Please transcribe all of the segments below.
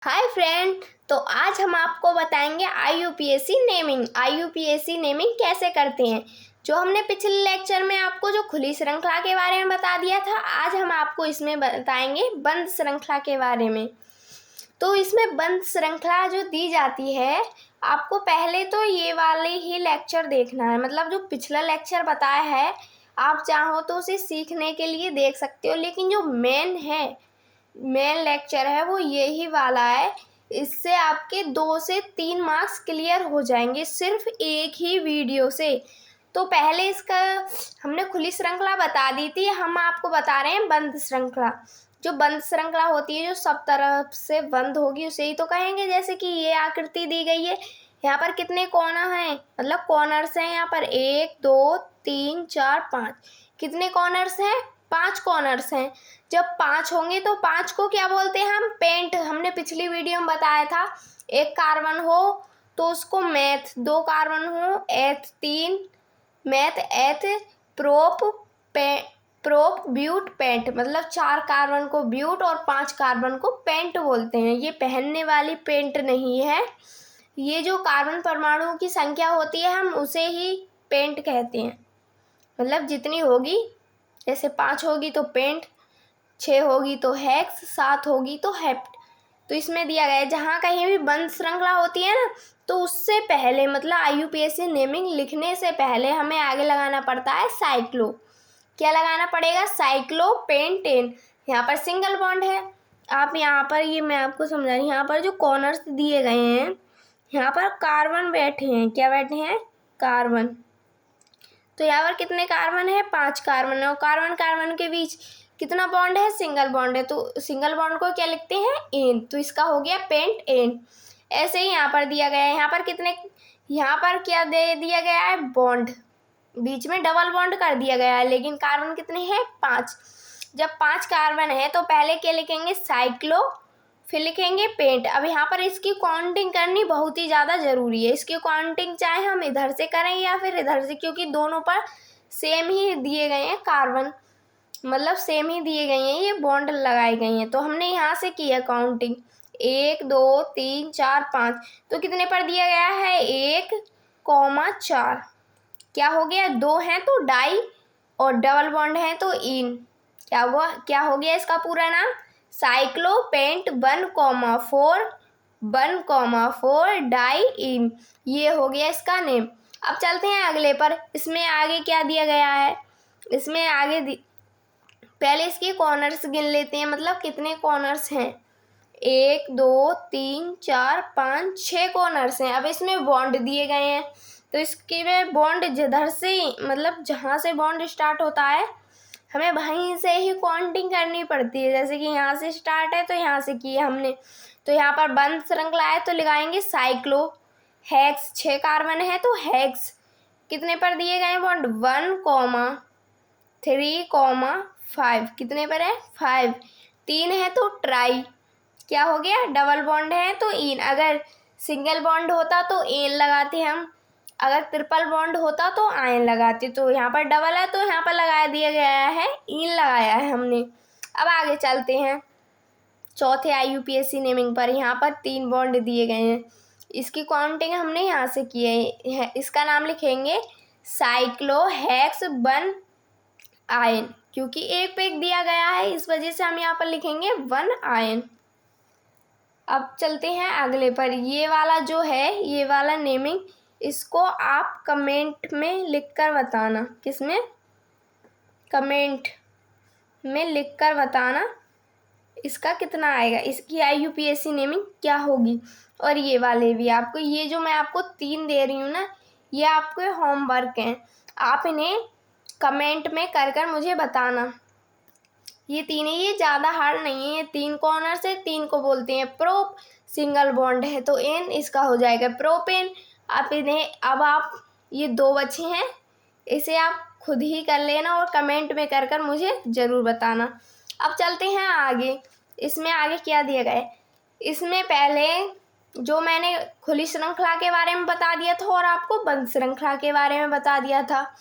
Hi friend. तो आज हम आपको बताएंगे आईयूपीएसी नेमिंग कैसे करते हैं। जो हमने पिछले लेक्चर में आपको जो खुली श्रृंखला के बारे में बता दिया था, आज हम आपको इसमें बताएंगे बंद श्रृंखला के बारे में। तो इसमें बंद श्रृंखला जो दी जाती है, आपको पहले तो ये वाले ही लेक्चर देखना है, मतलब जो पिछला लेक्चर बताया है आप चाहो तो उसे सीखने के लिए देख सकते हो, लेकिन जो मेन लेक्चर है वो यही वाला है। इससे आपके 2 से 3 मार्क्स क्लियर हो जाएंगे सिर्फ एक ही वीडियो से। तो पहले इसका हमने खुली श्रृंखला बता दी थी, हम आपको बता रहे हैं बंद श्रृंखला। जो बंद श्रृंखला होती है, जो सब तरफ से बंद होगी, उसे ही तो कहेंगे। जैसे कि ये आकृति दी गई है, यहाँ पर कितने कोना हैं, मतलब कॉर्नर्स हैं। यहाँ पर 1 2 3 4 5 कितने कॉर्नर्स हैं? 5 कॉर्नर्स हैं। जब 5 होंगे तो 5 को क्या बोलते हैं हम? पेंट। हमने पिछली वीडियो में बताया था, एक कार्बन हो तो उसको मैथ, 2 कार्बन हो एथ, 3 मैथ एथ, प्रोप ब्यूट पेंट, मतलब 4 कार्बन को ब्यूट और 5 कार्बन को पेंट बोलते हैं। ये पहनने वाली पेंट नहीं है, ये जो कार्बन परमाणुओं की संख्या होती है हम उसे ही पेंट कहते हैं। मतलब जितनी होगी, जैसे 5 होगी तो पेंट, 6 होगी तो हेक्स, 7 होगी तो हेप्ट। तो इसमें दिया गया है जहाँ कहीं भी बंद श्रृंखला होती है ना, तो उससे पहले, मतलब आईयूपीएसी नेमिंग लिखने से पहले हमें आगे लगाना पड़ता है साइक्लो। क्या लगाना पड़ेगा? Cyclo pentane. यहाँ पर सिंगल बॉन्ड है। आप यहाँ पर, ये मैं आपको समझा रही हूँ, यहाँ पर जो कॉर्नर्स दिए गए हैं, यहाँ पर कार्बन बैठे हैं। क्या बैठे हैं? कार्बन। तो यहाँ पर कितने कार्बन है? 5 कार्बन है। और कार्बन कार्बन के बीच कितना बॉन्ड है? सिंगल बॉन्ड है। तो सिंगल बॉन्ड को क्या लिखते हैं? एन। तो इसका हो गया पेंट एन। ऐसे ही यहाँ पर दिया गया है, यहाँ पर कितने, यहाँ पर क्या दे दिया गया है? बॉन्ड। बीच में डबल बॉन्ड कर दिया गया है, लेकिन कार्बन कितने हैं? 5। जब 5 कार्बन है तो पहले क्या लिखेंगे? साइक्लो, फिर लिखेंगे पेंट। अब यहाँ पर इसकी काउंटिंग करनी बहुत ही ज़्यादा ज़रूरी है। इसकी काउंटिंग चाहे हम इधर से करें या फिर इधर से, क्योंकि दोनों पर सेम ही दिए गए हैं कार्बन, मतलब सेम ही दिए गए हैं, ये बॉन्ड लगाए गए हैं। तो हमने यहाँ से किया काउंटिंग, 1 2 3 4 5। तो कितने पर दिया गया है? 1,4। क्या हो गया? 2 हैं तो डाई और डबल बॉन्ड है तो इन। क्या हुआ? क्या हो गया इसका पूरा नाम? साइक्लोपेंट 1,4 डाई इन। ये हो गया इसका नेम। अब चलते हैं अगले पर। इसमें आगे क्या दिया गया है? इसमें आगे पहले इसके कॉर्नर्स गिन लेते हैं, मतलब कितने कॉर्नर्स हैं। 1 2 3 4 5 6 कॉर्नर्स हैं। अब इसमें बॉन्ड दिए गए हैं, तो इसके में बॉन्ड जिधर से, मतलब जहाँ से बॉन्ड स्टार्ट होता है, हमें वहीं से ही काउंटिंग करनी पड़ती है। जैसे कि यहाँ से स्टार्ट है तो यहाँ से किया हमने। तो यहाँ पर बंद श्रृंखला है तो लगाएंगे साइक्लो। हेक्स, 6 कार्बन है तो हेक्स। कितने पर दिए गए बॉन्ड? 1,3,5। कितने पर है? 5। 3 है तो ट्राई। क्या हो गया? डबल बॉन्ड है तो इन। अगर सिंगल बॉन्ड होता तो एन लगाते हम, अगर ट्रिपल बॉन्ड होता तो आयन लगाते। तो यहाँ पर डबल है तो यहाँ पर लगा दिया गया है, इन लगाया है हमने। अब आगे चलते हैं चौथे आईयूपीएसी नेमिंग पर। यहाँ पर 3 बॉन्ड दिए गए हैं, इसकी काउंटिंग हमने यहाँ से की है। इसका नाम लिखेंगे साइक्लो हेक्स 1 आयन, क्योंकि एक पे एक दिया गया है, इस वजह से हम यहाँ पर लिखेंगे 1 आयन। अब चलते हैं अगले पर। ये वाला जो है, ये वाला नेमिंग, इसको आप कमेंट में लिखकर बताना। किसमें? कमेंट में लिखकर बताना इसका कितना आएगा, इसकी आईयूपीएसी नेमिंग क्या होगी। और ये वाले भी आपको, ये जो मैं आपको 3 दे रही हूँ ना, ये आपके होमवर्क हैं, आप इन्हें कमेंट में कर कर मुझे बताना। ये 3 ही, ये ज़्यादा हार्ड नहीं है। ये 3 कॉर्नर से 3 को बोलते हैं प्रोप। सिंगल बॉन्ड है तो एन, इसका हो जाएगा प्रोपेन। आप इन्हें, अब आप, ये 2 बचे हैं, इसे आप खुद ही कर लेना और कमेंट में कर कर मुझे ज़रूर बताना। अब चलते हैं आगे। इसमें आगे क्या दिया गया है? इसमें पहले जो मैंने खुली श्रृंखला के बारे में बता दिया था और आपको बंद श्रृंखला के बारे में बता दिया था।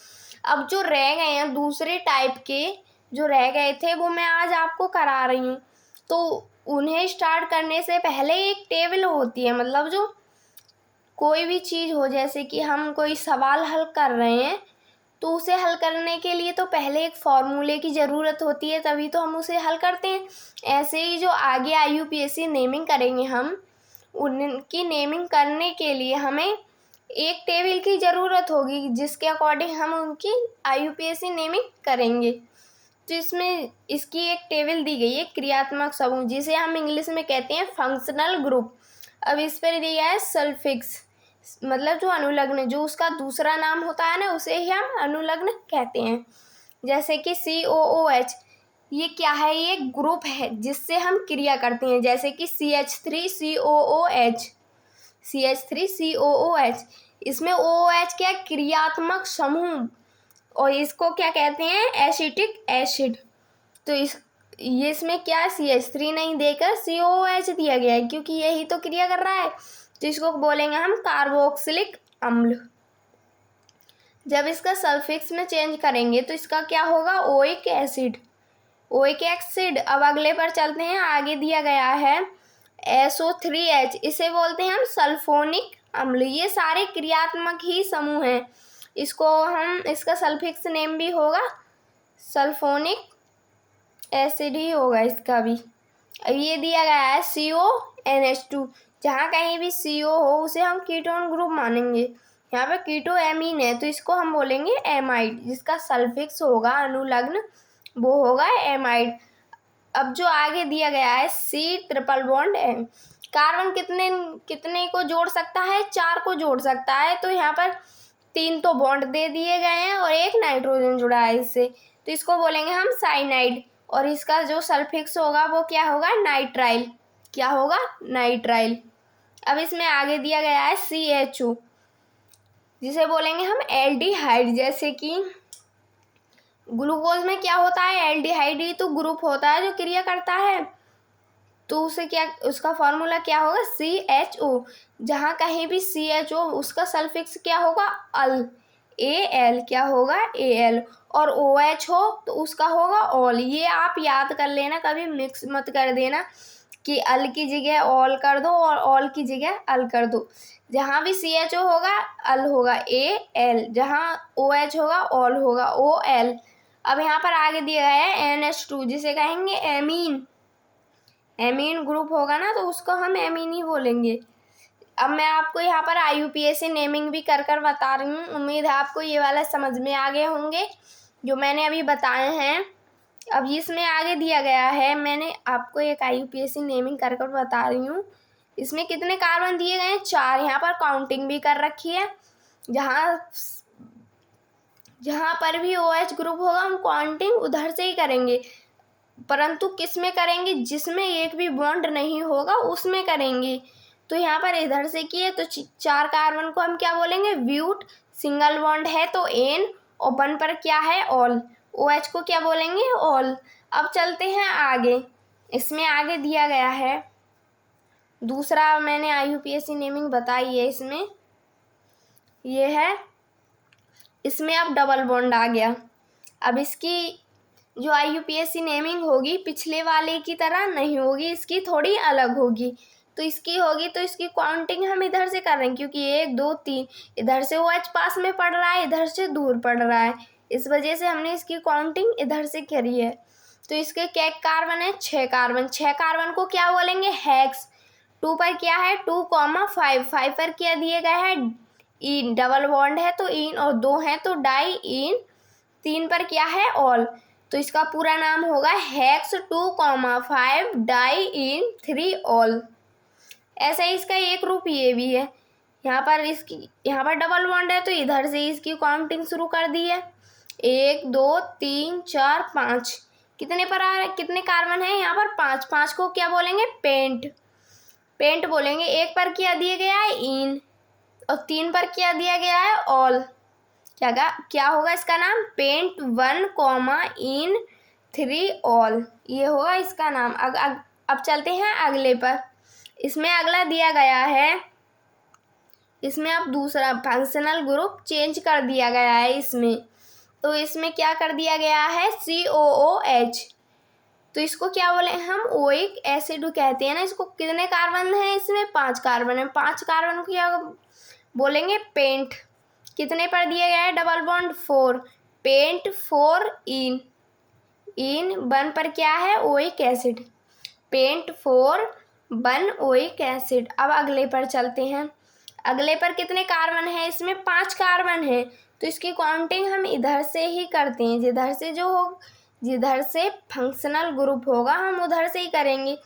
अब जो रह गए हैं दूसरे टाइप के, जो रह गए थे, वो मैं आज आपको करा रही हूँ। तो उन्हें स्टार्ट करने से पहले एक टेबल होती है, मतलब जो कोई भी चीज़ हो, जैसे कि हम कोई सवाल हल कर रहे हैं तो उसे हल करने के लिए तो पहले एक फॉर्मूले की ज़रूरत होती है, तभी तो हम उसे हल करते हैं। ऐसे ही जो आगे IUPAC नेमिंग करेंगे हम, उनकी नेमिंग करने के लिए हमें एक टेबल की ज़रूरत होगी, जिसके अकॉर्डिंग हम उनकी IUPAC नेमिंग करेंगे। तो इसमें इसकी एक टेबल दी गई है, क्रियात्मक समूह, जिसे हम इंग्लिश में कहते हैं फंक्शनल ग्रुप। अब इस पर दिया है सल्फिक्स, मतलब जो अनुलग्न, जो उसका दूसरा नाम होता है ना, उसे ही हम अनुलग्न कहते हैं। जैसे कि COOH, ये क्या है? ये ग्रुप है जिससे हम क्रिया करते हैं, जैसे कि CH3COOH, CH3COOH। इसमें OOH क्या? क्रियात्मक समूह, और इसको क्या कहते हैं? Acetic acid. तो ये इसमें क्या? CH3 नहीं देकर COOH दिया गया है, क्योंकि यही तो क्रिया कर रहा है। तो इसको बोलेंगे हम कार्बोक्सिलिक अम्ल। जब इसका सल्फिक्स में चेंज करेंगे तो इसका क्या होगा? Oic acid, oic acid. अब अगले पर चलते हैं, आगे दिया गया है SO3H, इसे बोलते हैं हम सल्फोनिक अम्ल। ये सारे क्रियात्मक ही समूह हैं, इसको हम, इसका सल्फिक्स नेम भी होगा सल्फोनिक एसिड ही होगा इसका भी। अब ये दिया गया है CONH2, जहाँ कहीं भी CO हो उसे हम कीटोन ग्रुप मानेंगे। यहाँ पे कीटो एमीन है तो इसको हम बोलेंगे एमाइड, जिसका सल्फिक्स होगा अनुलग्न, वो होगा एमाइड। अब जो आगे दिया गया है C≡N, कार्बन कितने कितने को जोड़ सकता है? 4 को जोड़ सकता है। तो यहाँ पर 3 तो बॉन्ड दे दिए गए हैं और एक नाइट्रोजन जुड़ा है इससे, तो इसको बोलेंगे हम साइनाइड। और इसका जो सल्फिक्स होगा वो क्या होगा? नाइट्राइल। क्या होगा? नाइट्राइल। अब इसमें आगे दिया गया है CHO, जिसे बोलेंगे हम एल्डिहाइड। जैसे कि ग्लूकोज में क्या होता है? एल्डिहाइड ही तो ग्रुप होता है जो क्रिया करता है, तो उसे क्या, उसका फॉर्मूला क्या होगा? CHO। जहाँ कहीं भी CHO, उसका सल्फिक्स क्या होगा? अल, AL। क्या होगा? AL। और OH हो तो उसका होगा ऑल। ये आप याद कर लेना, कभी मिक्स मत कर देना कि अल की जगह ऑल कर दो और ऑल की जगह अल कर दो। जहाँ भी CHO होगा अल होगा AL, जहाँ OH होगा ऑल होगा OL। अब यहाँ पर आगे दिया गया है NH2, जिसे कहेंगे एमीन। एमीन ग्रुप होगा ना, तो उसको हम एमीन ही बोलेंगे। अब मैं आपको यहाँ पर IUPAC नेमिंग भी कर बता रही हूँ। उम्मीद है आपको ये वाला समझ में आ गए होंगे जो मैंने अभी बताए हैं। अब इसमें आगे दिया गया है, मैंने आपको एक IUPAC नेमिंग कर बता रही हूँ। इसमें कितने कार्बन दिए गए हैं? 4। यहाँ पर काउंटिंग भी कर रखी है। जहाँ पर भी OH ग्रुप होगा हम काउंटिंग उधर से ही करेंगे, परंतु किस में करेंगे? जिसमें एक भी बॉन्ड नहीं होगा उसमें करेंगे। तो यहाँ पर इधर से किए तो 4 कार्बन को हम क्या बोलेंगे? ब्यूट। सिंगल बॉन्ड है तो एन, और 1 पर क्या है? ऑल। OH को क्या बोलेंगे? ऑल। अब चलते हैं आगे। इसमें आगे दिया गया है दूसरा, मैंने IUPAC नेमिंग बताई है इसमें, ये है, इसमें अब डबल बॉन्ड आ गया। अब इसकी जो IUPAC नेमिंग होगी पिछले वाले की तरह नहीं होगी, इसकी थोड़ी अलग होगी। तो इसकी होगी तो इसकी काउंटिंग हम इधर से कर रहे हैं, क्योंकि 1 2 3 इधर से OH पास में पड़ रहा है, इधर से दूर पड़ रहा है, इस वजह से हमने इसकी काउंटिंग इधर से करी है। तो इसके क्या कार्बन है? 6 कार्बन। 6 कार्बन को क्या बोलेंगे? हेक्स। 2 पर क्या है? 2, 5। 5 पर क्या दिए गए हैं? इन। डबल बॉन्ड है तो इन, और 2 है तो डाई इन। 3 पर क्या है? ऑल। तो इसका पूरा नाम होगा हेक्स 2, 5 डाई इन 3 ऑल। ऐसा ही इसका एक रूप ये भी है। यहाँ पर डबल बॉन्ड है तो इधर से इसकी काउंटिंग शुरू कर दी है। 1 2 3 4 5। कितने पर आ रहा है? कितने कार्बन है यहाँ पर? 5। 5 को क्या बोलेंगे? पेंट। पेंट बोलेंगे। 1 पर क्या दिया गया है? इन, और 3 पर क्या दिया गया है? ऑल। क्या होगा इसका नाम? पेंट 1, इन 3 ऑल, ये होगा इसका नाम। अब चलते हैं अगले पर। इसमें अगला दिया गया है, इसमें अब दूसरा फंक्शनल ग्रुप चेंज कर दिया गया है इसमें। तो इसमें क्या कर दिया गया है? COOH। तो इसको क्या बोले हम, ओइक एसिड कहते हैं ना। इसको कितने कार्बन हैं इसमें, 5 कार्बन है। 5 कार्बन को क्या बोलेंगे, पेंट। कितने पर दिया गया है डबल बॉन्ड, 4। पेंट 4 इन, इन 1 पर क्या है, oic acid. Pent 4 1 oic acid. अब अगले पर चलते हैं। अगले पर कितने कार्बन है इसमें, 5 कार्बन है। तो इसकी काउंटिंग हम इधर से ही करते हैं, जिधर से फंक्शनल ग्रुप होगा हम उधर से ही करेंगे।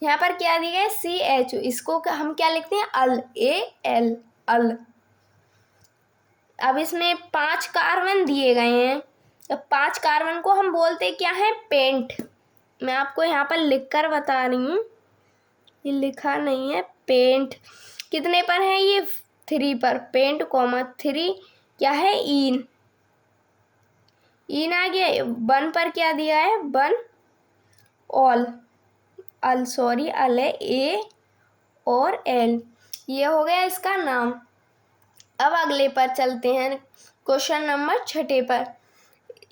यहाँ पर क्या दिया है, CH, इसको हम क्या लिखते हैं, अल, AL, अल। अब इसमें 5 कार्बन दिए गए हैं। अब 5 कार्बन को हम बोलते क्या है, पेंट। मैं आपको यहाँ पर लिख कर बता रही हूँ, ये लिखा नहीं है, पेंट। कितने पर है ये, 3 पर। पेंट 3 क्या है, इन, इन आ गया। 1 पर क्या दिया है, 1 ऑल, अल, सॉरी अल है, A और L, ये हो गया इसका नाम। अब अगले पर चलते हैं, क्वेश्चन नंबर 6 पर।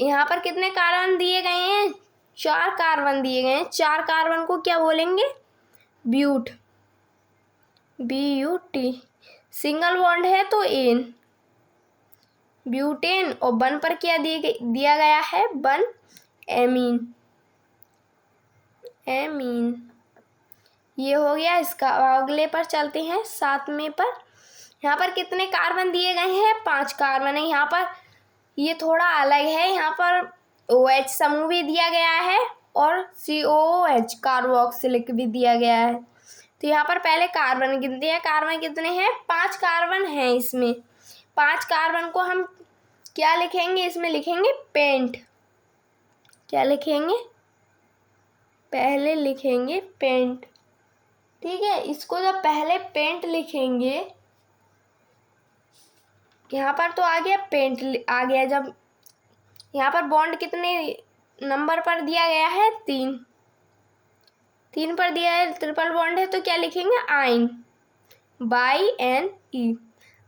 यहाँ पर कितने कार्बन दिए गए हैं, 4 कार्बन दिए गए हैं। 4 कार्बन को क्या बोलेंगे, ब्यूट, BUT। सिंगल बॉन्ड है तो एन, ब्यूटेन। और 1 पर क्या दिया गया है, 1 एमीन, एमीन। ये हो गया इसका। अगले पर चलते हैं 7वें पर। यहाँ पर कितने कार्बन दिए गए हैं, 5 कार्बन है। यहाँ पर ये थोड़ा अलग है, यहाँ पर OH समूह भी दिया गया है और COOH कार्बोक्सिलिक भी दिया गया है। तो यहाँ पर पहले कार्बन गिनते हैं। कार्बन कितने हैं, 5 कार्बन हैं इसमें। 5 कार्बन को हम क्या लिखेंगे, इसमें लिखेंगे पेंट। क्या लिखेंगे, पहले लिखेंगे पेंट, ठीक है। इसको जब पहले पेंट लिखेंगे, यहाँ पर तो आ गया पेंट आ गया। जब यहाँ पर बॉन्ड कितने नंबर पर दिया गया है, 3 पर दिया है, ट्रिपल बॉन्ड है, तो क्या लिखेंगे, आइन, BNE,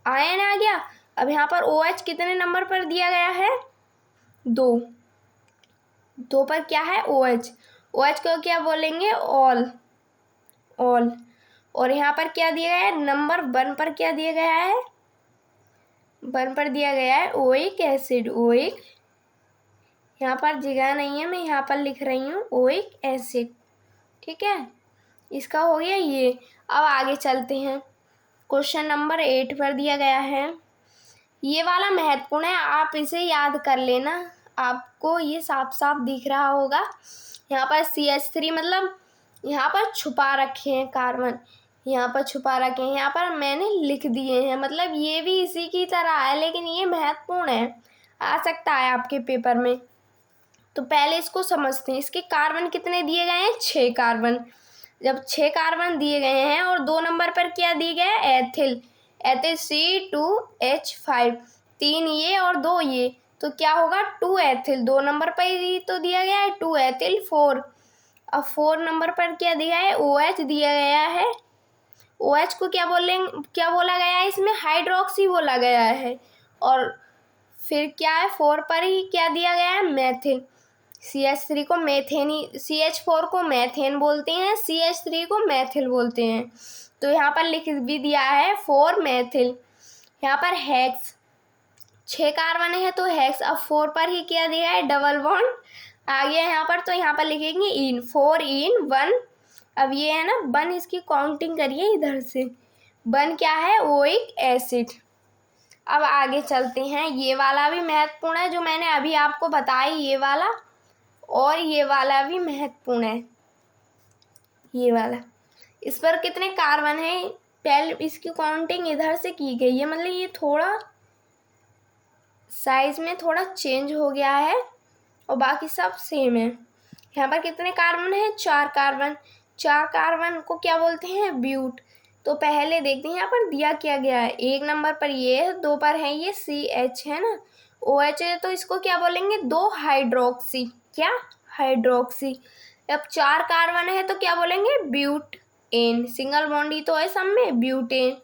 आयन आ गया। अब यहाँ पर OH कितने नंबर पर दिया गया है, 2 पर क्या है, OH, OH को क्या बोलेंगे, ऑल, ऑल। और यहाँ पर क्या दिया गया है, नंबर 1 पर क्या दिया गया है, 1 पर दिया गया है ओइक एसिड, ओइक। यहाँ पर जगह नहीं है, मैं यहाँ पर लिख रही हूँ ओइक एसिड, ठीक है। इसका हो गया ये। अब आगे चलते हैं, क्वेश्चन नंबर 8 पर दिया गया है। ये वाला महत्वपूर्ण है, आप इसे याद कर लेना, आपको ये साफ साफ दिख रहा होगा। यहाँ पर CH3 मतलब यहाँ पर छुपा रखे हैं कार्बन, यहाँ पर छुपा रखे हैं, यहाँ पर मैंने लिख दिए हैं, मतलब ये भी इसी की तरह है, लेकिन ये महत्वपूर्ण है, आ सकता है आपके पेपर में। तो पहले इसको समझते हैं। इसके कार्बन कितने दिए गए हैं, 6 कार्बन। जब 6 कार्बन दिए गए हैं और 2 नंबर पर क्या दिए गया है, एथिल, एथिल C2H5, 3 ये और 2 ये, तो क्या होगा, 2 एथिल। 2 नंबर पर ही तो दिया गया है 2 एथिल 4। अब 4 नंबर पर क्या दिया है, OH दिया गया है। OH को क्या बोला गया है, इसमें हाइड्रोक्सी बोला गया है। और फिर क्या है, 4 पर ही क्या दिया गया है, मेथिल। CH3 को CH4 को मेथेन बोलते हैं, CH3 को मेथिल बोलते हैं। तो यहाँ पर लिख भी दिया है 4 मेथिल। यहाँ पर हेक्स, 6 कार्बन है तो हेक्स। अब 4 पर ही क्या दिया है, डबल बॉन्ड आ गया यहाँ पर, तो यहाँ पर लिखेंगे इन, 4 इन 1। अब ये है ना 1, इसकी काउंटिंग करिए इधर से, 1 क्या है, ओइक एसिड। अब आगे चलते हैं, ये वाला भी महत्वपूर्ण है जो मैंने अभी आपको बताई, ये वाला, और ये वाला भी महत्वपूर्ण है, ये वाला। इस पर कितने कार्बन है, पहले इसकी काउंटिंग इधर से की गई है, मतलब ये थोड़ा साइज में थोड़ा चेंज हो गया है और बाकी सब सेम है। यहाँ पर कितने कार्बन है, 4 कार्बन। 4 कार्बन को क्या बोलते हैं, ब्यूट। तो पहले देखते हैं यहाँ पर दिया क्या गया है, 1 नंबर पर ये है, 2 पर है ये CH है ना, OH है, तो इसको क्या बोलेंगे, 2 हाइड्रोक्सी, क्या, हाइड्रोक्सी। अब 4 कार्बन है तो क्या बोलेंगे, ब्यूट एन, सिंगल बॉन्ड ही तो है सब में, ब्यूटेन।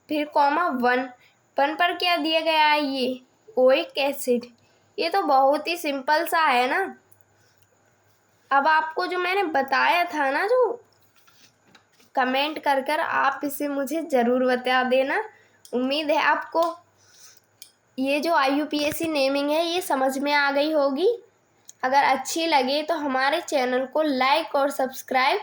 फिर कॉमा 1 पर क्या दिया गया है, ये ओइक एसिड। ये तो बहुत ही सिंपल सा है ना। अब आपको जो मैंने बताया था ना, जो कमेंट कर कर आप इसे मुझे ज़रूर बता देना। उम्मीद है आपको ये जो IUPAC नेमिंग है ये समझ में आ गई होगी। अगर अच्छी लगे तो हमारे चैनल को लाइक और सब्सक्राइब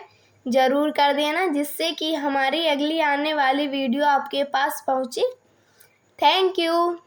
ज़रूर कर देना, जिससे कि हमारी अगली आने वाली वीडियो आपके पास पहुँचे। Thank you.